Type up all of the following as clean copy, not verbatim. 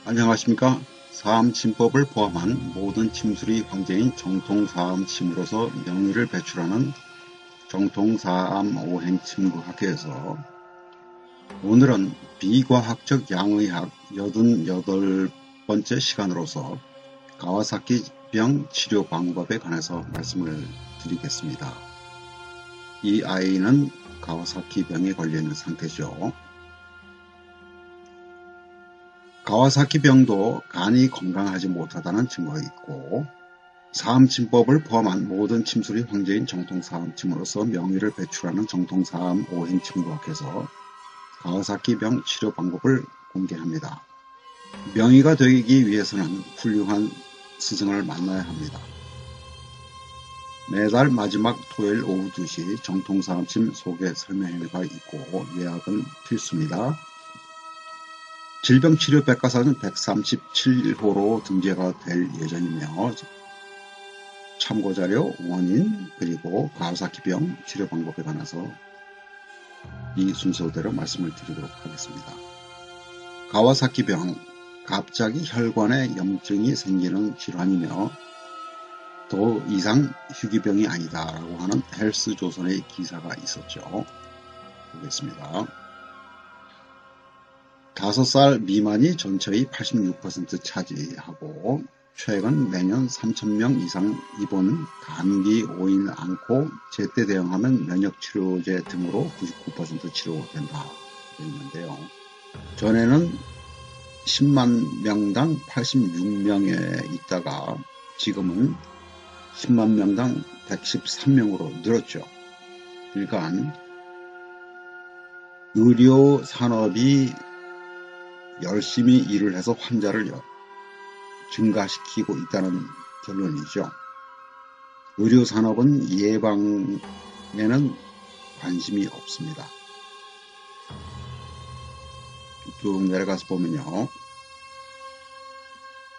안녕하십니까. 사암침법을 포함한 모든 침술이 황제인 정통사암침으로서 명의를 배출하는 정통사암오행침구학회에서 오늘은 비과학적 양의학 88번째 시간으로서 가와사키병 치료 방법에 관해서 말씀을 드리겠습니다. 이 아이는 가와사키병에 걸려있는 상태죠. 가와사키병도 간이 건강하지 못하다는 증거가 있고 사암침법을 포함한 모든 침술이 황제인 정통사암침으로서 명의를 배출하는 정통사암오행침구학에서 가와사키병 치료 방법을 공개합니다. 명의가 되기 위해서는 훌륭한 스승을 만나야 합니다. 매달 마지막 토요일 오후 2시 정통사암침 소개 설명회가 있고 예약은 필수입니다. 질병치료 백과사는 137호로 등재가 될 예정이며 참고자료, 원인, 그리고 가와사키병 치료 방법에 관해서 이 순서대로 말씀을 드리도록 하겠습니다. 가와사키병, 갑자기 혈관에 염증이 생기는 질환이며 더 이상 희귀병이 아니다 라고 하는 헬스조선의 기사가 있었죠. 보겠습니다. 5살 미만이 전체의 86% 차지하고 최근 매년 3,000명 이상 입원, 감기 오인 않고 제때 대응하면 면역치료제 등으로 99% 치료된다 있는데요. 전에는 10만 명당 86명에 있다가 지금은 10만 명당 113명으로 늘었죠. 그러니까 의료 산업이 열심히 일을 해서 환자를 증가시키고 있다는 결론이죠. 의료산업은 예방에는 관심이 없습니다. 쭉 내려가서 보면요.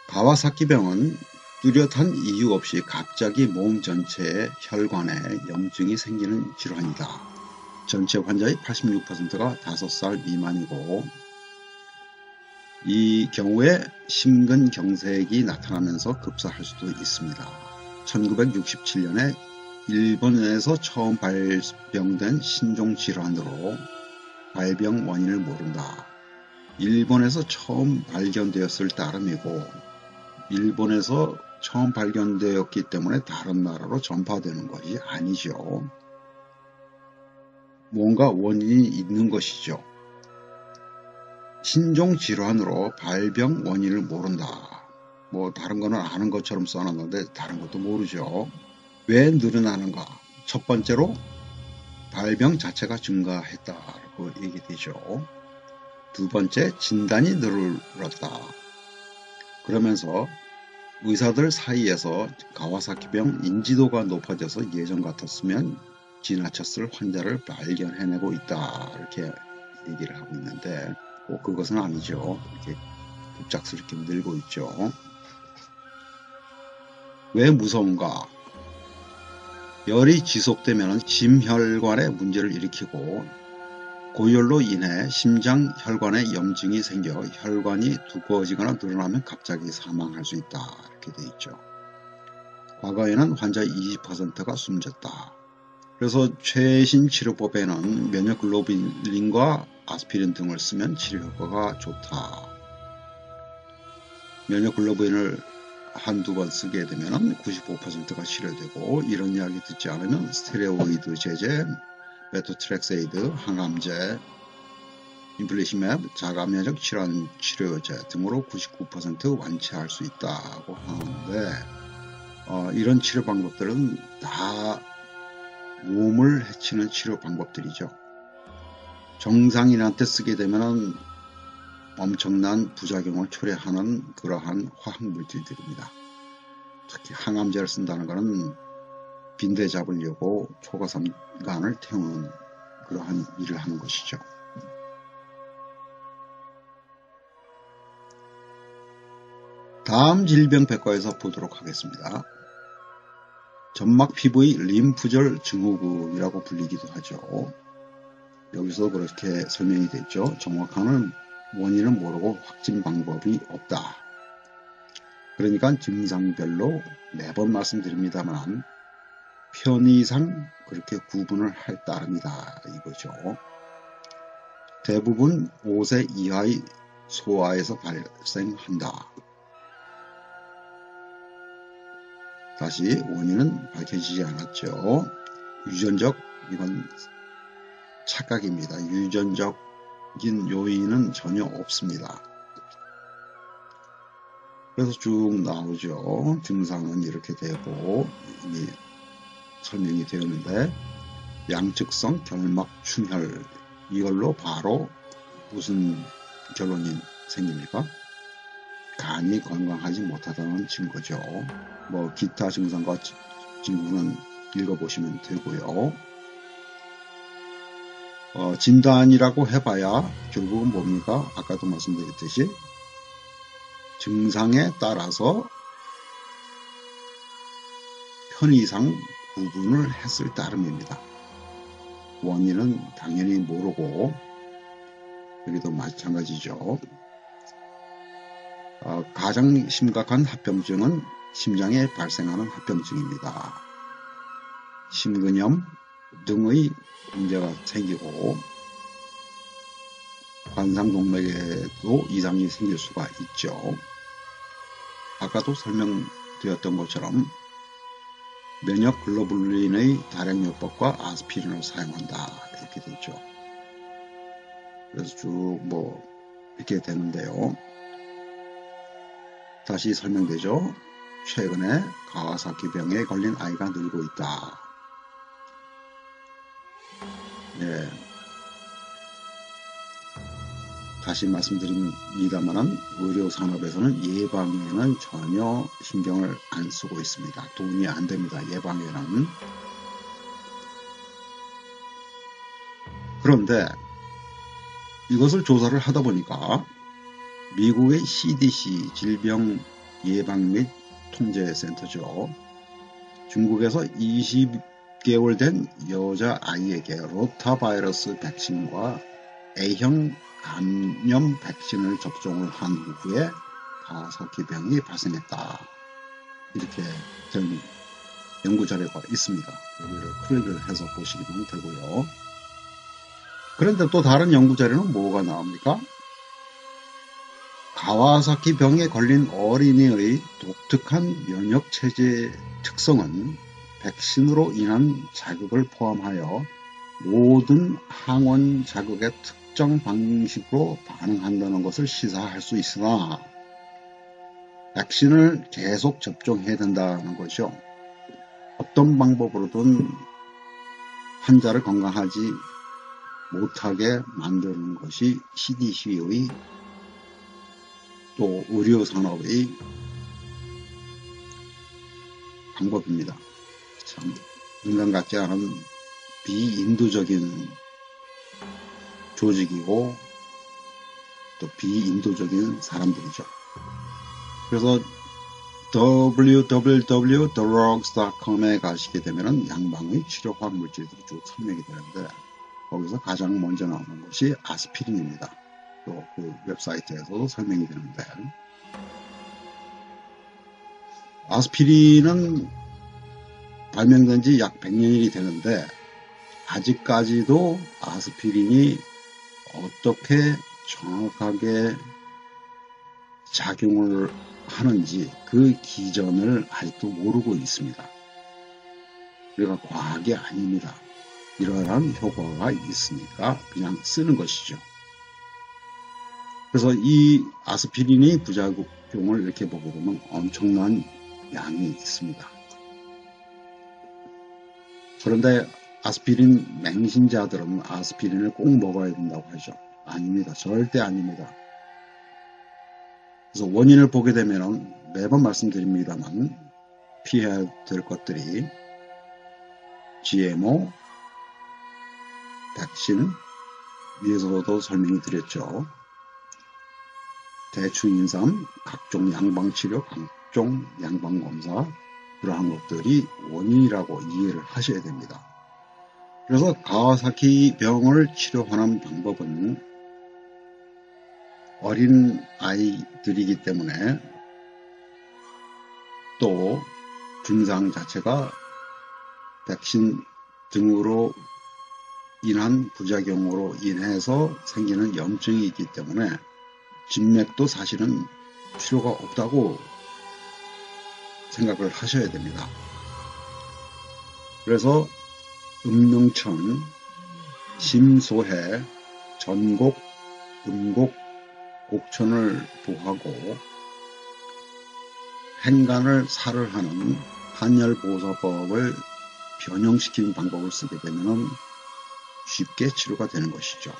가와사키병은 뚜렷한 이유 없이 갑자기 몸 전체의 혈관에 염증이 생기는 질환이다. 전체 환자의 86%가 5살 미만이고 이 경우에 심근경색이 나타나면서 급사할 수도 있습니다. 1967년에 일본에서 처음 발병된 신종질환으로 발병 원인을 모른다. 일본에서 처음 발견되었을 따름이고 일본에서 처음 발견되었기 때문에 다른 나라로 전파되는 것이 아니죠. 뭔가 원인이 있는 것이죠. 신종질환으로 발병 원인을 모른다. 뭐 다른 거는 아는 것처럼 써놨는데 다른 것도 모르죠. 왜 늘어나는가? 첫 번째로 발병 자체가 증가했다고 얘기되죠. 두 번째, 진단이 늘었다. 그러면서 의사들 사이에서 가와사키병 인지도가 높아져서 예전 같았으면 지나쳤을 환자를 발견해내고 있다. 이렇게 얘기를 하고 있는데 그것은 아니죠. 이렇게 급작스럽게 늘고 있죠. 왜 무서운가? 열이 지속되면 심혈관에 문제를 일으키고 고열로 인해 심장 혈관에 염증이 생겨 혈관이 두꺼워지거나 늘어나면 갑자기 사망할 수 있다. 이렇게 돼 있죠. 과거에는 환자 20%가 숨졌다. 그래서 최신 치료법에는 면역글로불린과 아스피린 등을 쓰면 치료 효과가 좋다. 면역글로불린을 한두 번 쓰게 되면 95%가 치료되고 이런 이야기 듣지 않으면 스테로이드 제제, 메토트렉세이드, 항암제, 인플리시맵, 자가면역 질환 치료제 등으로 99% 완치할 수 있다고 하는데 이런 치료 방법들은 다 몸을 해치는 치료 방법들이죠. 정상인한테 쓰게 되면 엄청난 부작용을 초래하는 그러한 화학물질들입니다. 특히 항암제를 쓴다는 것은 빈대 잡으려고 초과삼간을 태우는 그러한 일을 하는 것이죠. 다음 질병백과에서 보도록 하겠습니다. 점막 피부의 림프절 증후군이라고 불리기도 하죠. 여기서 그렇게 설명이 됐죠. 정확한 원인을 모르고 확진 방법이 없다. 그러니까 증상별로 매번 말씀드립니다만 편의상 그렇게 구분을 할 따름이다 이거죠. 대부분 5세 이하의 소아에서 발생한다. 다시 원인은 밝혀지지 않았죠. 유전적, 이건 착각입니다. 유전적인 요인은 전혀 없습니다. 그래서 쭉 나오죠. 증상은 이렇게 되고 이미 설명이 되었는데 양측성 결막충혈, 이걸로 바로 무슨 결론이 생깁니까? 간이 건강하지 못하다는 증거죠. 뭐 기타 증상과 징후는 읽어보시면 되고요. 진단이라고 해봐야 결국은 뭡니까? 아까도 말씀드렸듯이 증상에 따라서 편의상 구분을 했을 따름입니다. 원인은 당연히 모르고 여기도 마찬가지죠. 가장 심각한 합병증은 심장에 발생하는 합병증입니다. 심근염 등의 문제가 생기고 관상동맥에도 이상이 생길 수가 있죠. 아까도 설명드렸던 것처럼 면역 글로불린의 발행요법과 아스피린을 사용한다 이렇게 되죠. 그래서 쭉 이렇게 되는데요. 다시 설명되죠. 최근에 가와사키병에 걸린 아이가 늘고 있다. 네. 다시 말씀드립니다만 의료산업에서는 예방에는 전혀 신경을 안 쓰고 있습니다. 돈이 안 됩니다. 예방에는. 그런데 이것을 조사를 하다 보니까 미국의 CDC 질병예방 및 통제센터죠. 중국에서 20개월 된 여자아이에게 로타바이러스 백신과 A형 감염 백신을 접종을 한 후에 가와사키병이 발생했다. 이렇게 된 연구 자료가 있습니다. 여기를 클릭을 해서 보시면 되고요. 그런데 또 다른 연구 자료는 뭐가 나옵니까? 가와사키병에 걸린 어린이의 독특한 면역체제 특성은 백신으로 인한 자극을 포함하여 모든 항원 자극의 특정 방식으로 반응한다는 것을 시사할 수 있으나 백신을 계속 접종해야 된다는 것이죠. 어떤 방법으로든 환자를 건강하지 못하게 만드는 것이 CDC의 또 의료산업의 방법입니다. 참 인간 같지 않은 비인도적인 조직이고 또 비인도적인 사람들이죠. 그래서 www.drugs.com에 가시게 되면 양방의 치료화 물질들이 쭉 설명이 되는데 거기서 가장 먼저 나오는 것이 아스피린입니다. 또 그 웹사이트에서도 설명이 되는데 아스피린은 발명된 지 약 100년이 되는데 아직까지도 아스피린이 어떻게 정확하게 작용을 하는지 그 기전을 아직도 모르고 있습니다. 그러니까 과학이 아닙니다. 이러한 효과가 있으니까 그냥 쓰는 것이죠. 그래서 이 아스피린의 부작용을 이렇게 보게 되면 엄청난 양이 있습니다. 그런데 아스피린 맹신자들은 아스피린을 꼭 먹어야 된다고 하죠. 아닙니다. 절대 아닙니다. 그래서 원인을 보게 되면 매번 말씀드립니다만 피해야 될 것들이 GMO, 백신, 위에서도 설명이 드렸죠. 대추인삼, 각종 양방치료, 각종 양방검사, 그러한 것들이 원인이라고 이해를 하셔야 됩니다. 그래서 가와사키 병을 치료하는 방법은 어린 아이들이기 때문에 또 증상 자체가 백신 등으로 인한 부작용으로 인해서 생기는 염증이 있기 때문에 진맥도 사실은 필요가 없다고 생각을 하셔야 됩니다. 그래서 음능천, 심소해, 전곡, 음곡, 곡천을 부하고 행간을 살을 하는 한열보살법을 변형시키는 방법을 쓰게 되면 쉽게 치료가 되는 것이죠.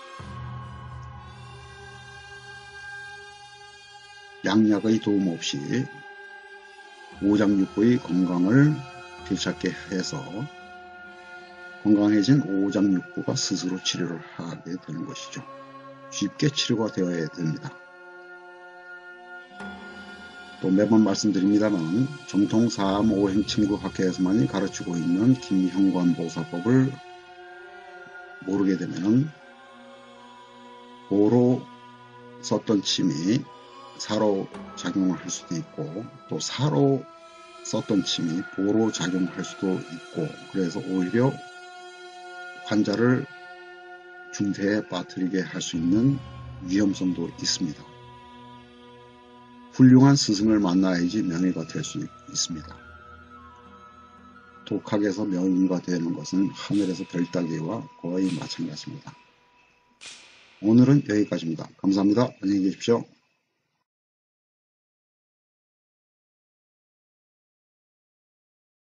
양약의 도움 없이 오장육부의 건강을 되찾게 해서 건강해진 오장육부가 스스로 치료를 하게 되는 것이죠. 쉽게 치료가 되어야 됩니다. 또 매번 말씀드립니다만 정통 4, 5행 친구학회에서만이 가르치고 있는 김형관보살법을 모르게 되면 보로 썼던 침이 사로 작용을 할 수도 있고 또 사로 썼던 침이 보로 작용할 수도 있고 그래서 오히려 환자를 중태에 빠뜨리게 할 수 있는 위험성도 있습니다. 훌륭한 스승을 만나야지 명의가 될 수 있습니다. 독학에서 명의가 되는 것은 하늘에서 별 따기와 거의 마찬가지입니다. 오늘은 여기까지입니다. 감사합니다. 안녕히 계십시오.